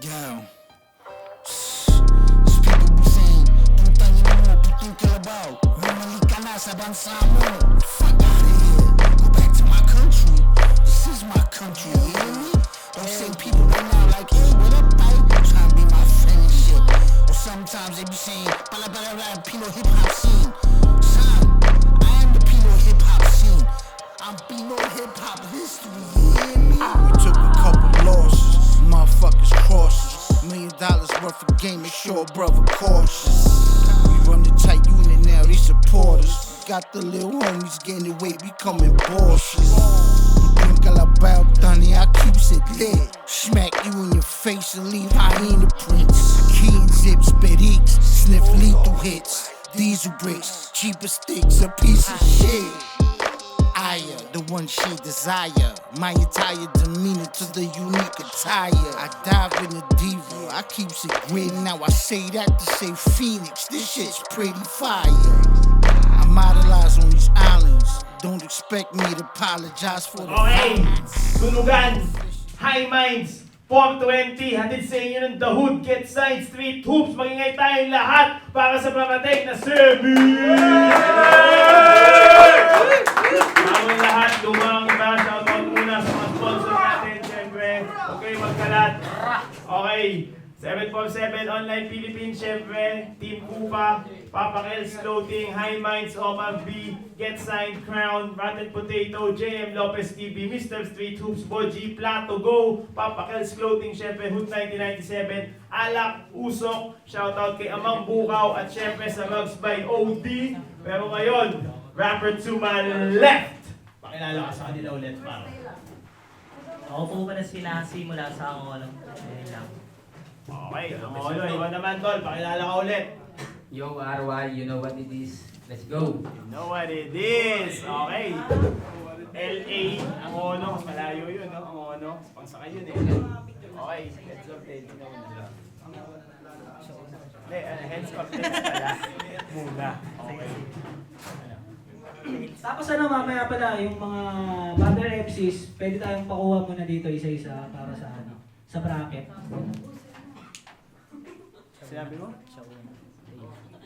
Yo. These people be saying, don't tell me no more, puting kalabaw. Bumalik ka na sa bansa mo. Fuck out of here. Go back to my country. This is my country, you hear me? Don't say people right now like, hey, what up, babe? Trying to be my friend and shit. Or sometimes they be saying, bala bala bala, Pino hip hop scene. Son, I am the Pino hip hop scene. I'm Pino hip hop history, you hear me? We took a couple losses, motherfuckers crosses. $1 million worth of game, make sure brother cautious. We run the tight unit now, they support us. Got the little homies gaining weight, becoming bosses. About Donnie, I keeps it lit. Smack you in your face and leave hyena prints. Key and zips, Bedix, sniff lethal hits. Diesel bricks, cheaper sticks, a piece of shit. Aya, the one she desire. My entire demeanor to the unique attire. I dive in the diva, I keeps it grin. Now I say that to say Phoenix. This shit's pretty fire. I'm idolized on these islands. Don't expect me to apologize for the violence. Sunugan, High Minds, 420, hatid sa inyo ng The Hood, Get Signed, Street Hoops. Magingay tayong lahat para sa pamatek na semi! Bawal lahat, lumang iba. Shoutout muna sa mga sponsor natin, syempre. Okay, magkalat. Okay. 747 Online Philippines, syempre, Team Kupa, Papa Kel's Clothing, High Minds, Omar B, Get Signed, Crown, Rotten Potato, JM Lopez TV, Mr. Street Hoops, Boji, Plato Go, Papa Kel's Clothing, syempre, Hood 1997, Alak, Usok, shoutout kay Amang Bukaw, at syempre sa Rugs by OD. Pero ngayon, rapper to my left. Pakilala ka sa kanila ulit, para. Ako po ba na sinasimula sa ako, ayun lang. Okay, ang olo, iwan naman tol, pakilala ka ulit. Yo, RY, you know what it is. Let's go. You know what it is. Okay. LA, ang ono, mas malayo yun, no? Ang ono, pangsakay yun eh. Okay, heads up, heads up. Hindi, heads up, heads pala. Muna. Okay. Tapos ano, mamaya pala, yung mga Battle FCs, pwede tayong pakuha muna dito isa-isa para sa ano, sa bracket. Sinabi mo?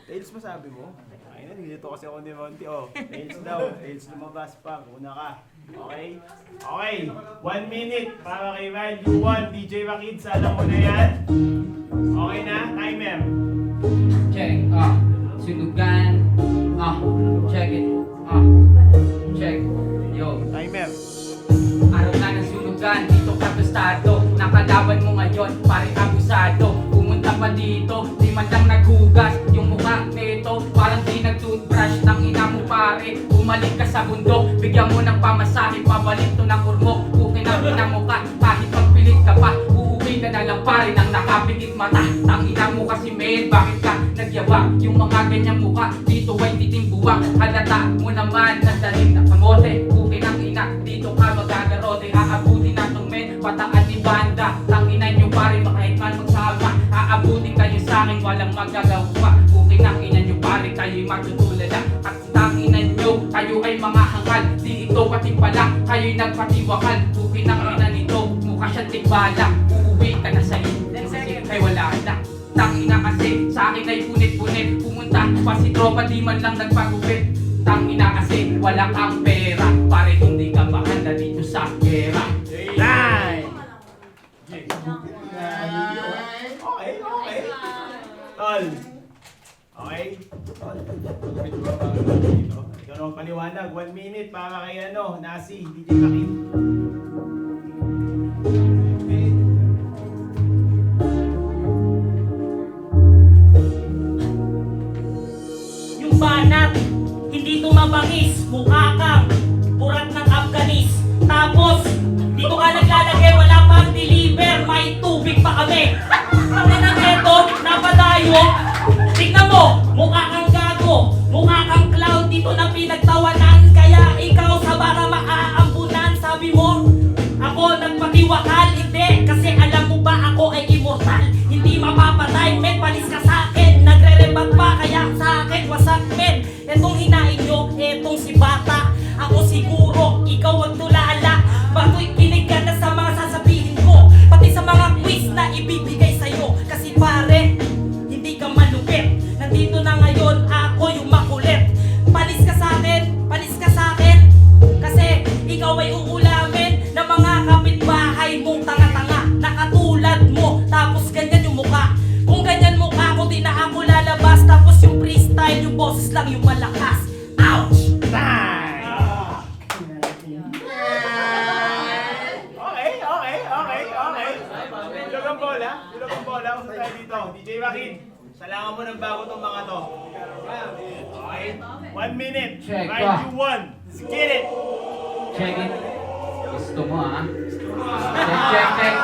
Tails mo sabi mo? Ay na, dito kasi ako ni Monty. Oh, Tails daw. Tails lumabas pa. Una ka. Okay? Okay. 1 minute para kay Value 1. DJ Rakid, alam mo na yan. Okay na? Timer. Check, sunugan, check it, check, yo. Timer. Araw na ng sunugan, dito ka tostado. Nakalaban mo ngayon, pare abusado. Pumunta pa dito, di man lang naghugas. Yung mukha nito, parang di nag-toothbrush. Nang ina mo pare, bumalik ka sa bundok. Bigyan mo ng pamasahe, pabalik to ng urmok. Kukin ang ina mo ka, kahit magpilit ka pa. Uuwi ka na lang pare, nang nakapikit mata. Nang ina mo kasi men, bakit ka nagyabang? Yung mga ganyang mukha, dito ay titimbuwang. Halata mo naman, nandaling na kamote. Kukin ang ina, dito ka magagarote. Aabutin na tong men, pataan ni banda. Tanginan nyo pare, kahit man magsama. Aabutin kayo sa akin, walang magagawa pa. Kukin ang ina nyo pare, kayo'y matutulala. At tanginan nyo, kayo ay mga hangal. Di ito pati pala, kayo'y nagpatiwakal. Kukin ang ina nito, mukha siyang tigbala. Uuwi ka na sa inyo, ay wala na. Tangina kasi, sa akin ay punit-punit. Pumunta pa si tropa, di man lang nagpagupit. Tangina kasi, wala kang pera. Pare hindi ka mahanda dito sa gera. Nine! Okay, okay. Tol. Okay? Tol. Ikaw naman paliwanag. 1 minute para kay ano, Nasi, DJ Rakid. Yung banat, hindi tumabangis, mukha kang urat ng Afghanis. Tapos, dito ka naglalagay, wala pang deliver, may tubig pa kami. Kami na eto, napadayo. Tignan mo, mukha kang gago, mukha kang cloud, dito na pinagtawanan. Kaya ikaw sa bara maaambunan, sabi mo Focus lang yung malakas. Ouch! Time! Okay. Tulog ang bola. Usa tayo dito. DJ Joaquin, salangan mo ng bago tong mga to. Okay? 1 minute. Check, Right, ah. you won. Let's get it. Check it. Gusto mo ha? Check.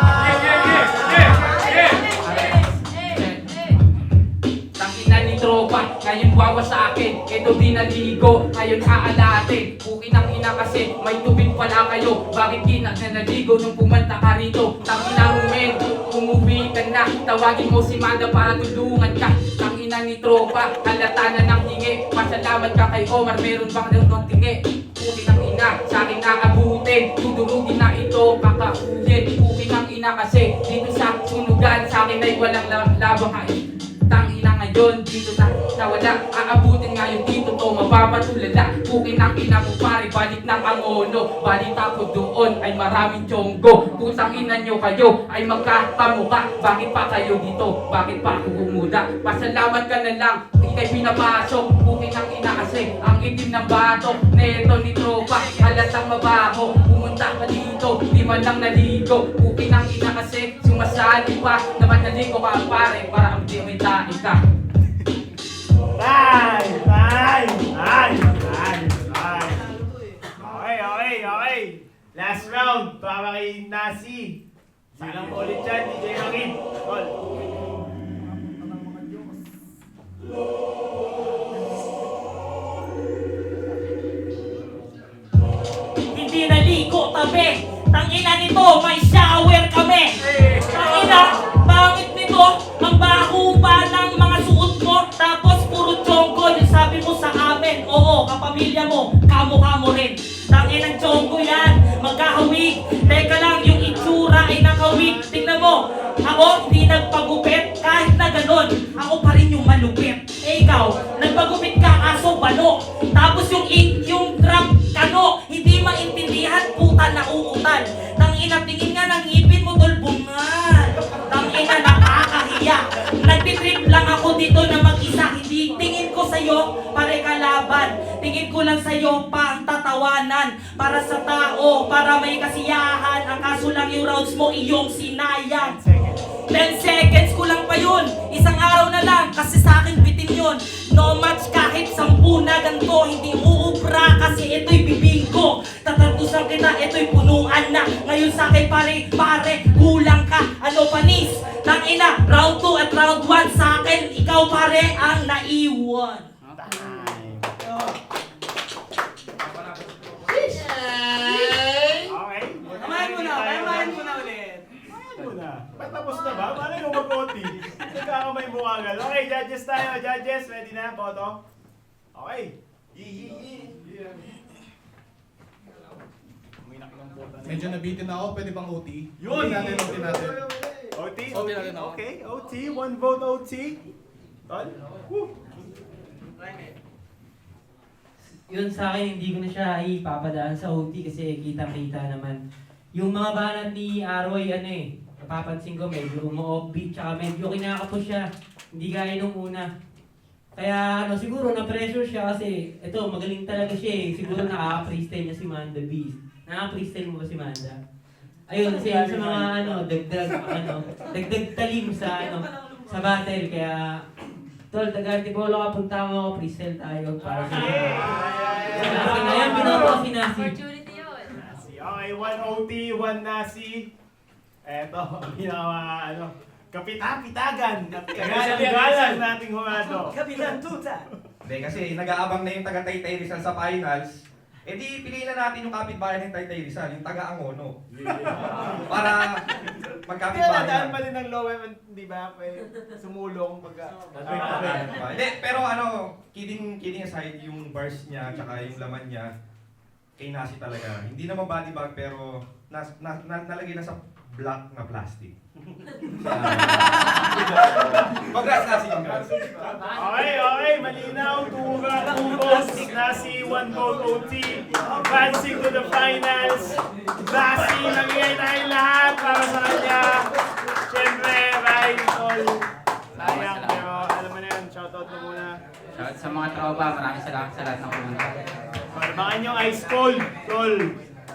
Tangina ni tropa, ngayon wawa sa akin. Ito di naligo, ngayon aalatin. Pukin ang ina kasi, may tubig pala kayo. Bakit di na naligo nung pumunta ka rito? Tangina mo men, umuwi ka na. Tawagin mo si Manda para tulungan ka. Tangina ni tropa, halata na ng hingi. Pasalamat ka kay Omar, meron bang ng tingi? Pukin ang ina, sa akin naabutin. Tudurugin na ito, kakaulit. Pukin ang ina kasi, dito sa sunugan. Sa akin ay walang labang ay. Tangina ngayon, dito na nawala. Aabutin ngayon dito to, mapapatulala. Pukin ang ina mo pare, balik ng Angono. Balita ko doon ay maraming tiyonggo. Putang ina nyo kayo ay magkakamuka. Bakit pa kayo dito? Bakit pa ako umuda? Pasalamat ka na lang, ikay pinapasok. Pukin ang ina kasi, ang itim ng batok. Neto ni tropa, halatang mabaho. Pumunta ka dito, di man lang naligo. Pukin ang ina kasi, sumasali pa. Naman naligo ka pare, para ang di may tae ka. Okay. Last round, para kay Nasi. Silang mo ulit dyan, DJ Joaquin. Call. Hindi naligo tabi. Tangina nito, may shower kami. Tangina, pangit nito. Ang baho pa ng mga suot mo. Tapos puro chonggo yung sabi mo sa amin. Oo, kapamilya mo, kamukha mo rin. Tanginang chonggo yan, magkahawig. Teka lang, yung itsura ay nakawig. Tingnan mo, ako hindi nagpagupit kahit na ganon. Ako pa rin yung malupit. Eh ikaw, nagpagupit ka kaso balo. Tapos yung drop kano, hindi maintindihan, puta na uutan. Tangina, tingin nga ng ngipin mo, tolbungan. Tangina, nakakahiya. Nagtitrip lang ako dito na mag-isa. Hindi tingin ko sa'yo, pare kalaban. Tingin ko lang sa'yo pa ang tatawanan. Para sa tao, para may kasiyahan. Ang kaso lang yung rounds mo, iyong sinayang. 10 seconds ko lang pa yun. Isang araw na lang, kasi sa akin bitin yun. No match kahit 10 na ganito. Hindi uubra kasi ito'y bibing ko. Tatartusan kita, ito'y punuan na. Ngayon sa akin pare, kulang ka. Ano panis? Tangina, round 2 at round 1 sa akin. Ikaw pare ang naiwan. Okay. Kamahin mo na ulit. Ba't tapos na ba? Paano yung mag-OT? Nagkakamay mo agad. Okay, judges tayo. Judges, ready na? Boto? Okay. Medyo nabitin ako, pwede bang OT? Yun! OT natin. OT? OT na rin ako. Okay, OT. 1 vote OT. Tol? Woo! Yun sa akin, hindi ko na siya ipapadaan sa OT kasi kitang-kita naman. Yung mga banat ni Aroy, napapansin ko medyo umu-offbeat tsaka medyo kinakapos siya. Hindi gaya nung una. Kaya siguro na-pressure siya kasi ito, magaling talaga siya eh. Siguro nakaka-freestyle niya si Manda Beast. Nakaka-freestyle mo ba si Manda? Ayun, kasi yun sa mga dagdag talim sa battle. Kaya, tol, taga-Antipolo ka, punta mo ako, freestyle tayo para sa Nasi na yan, binoto si Nasi. Opportunity yun. Nasi. Okay, 1 OT, 1 Nasi. Eto, kapitapitagan. Kagalang nating humado. Kapitan Tuta! Hindi, kasi nag-aabang na yung taga Taytay Rizal sa finals. Eh di, piliin na natin yung kapitbahay ng Taytay Rizal, yung taga Angono. Para magkapitbahay Kaya na. pa din ng low di ba? Sumulong pagka... Hindi, pero kidding aside, yung bars niya, tsaka yung laman niya, kay Nasi talaga. Hindi naman body bag, pero nalagay na sa black na plastic. Congrats, Nasi, congrats. Okay, malinaw. 2 votes, Nasi, 1 vote OT. Advancing to the finals. Nasi, nagigay tayong lahat para sa kanya. Siyempre, right, all. Sayang, pero alam mo na yun, shoutout mo muna. Shout sa mga tropa, maraming salamat sa lahat ng pumunta. Abangan nyo Ice Cold, tol.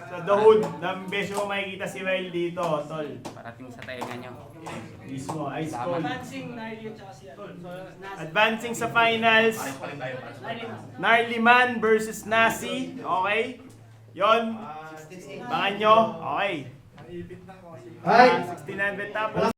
Sa The Hood. Dami beses mo makikita si Ryle dito, tol. Parating sa tainga nyo. Mismo, Ice Cold. Advancing, Nile at saka si Advancing sa finals. Narliman versus Nasi. Okay? Yon. Abangan nyo. Okay. 1600 tapos.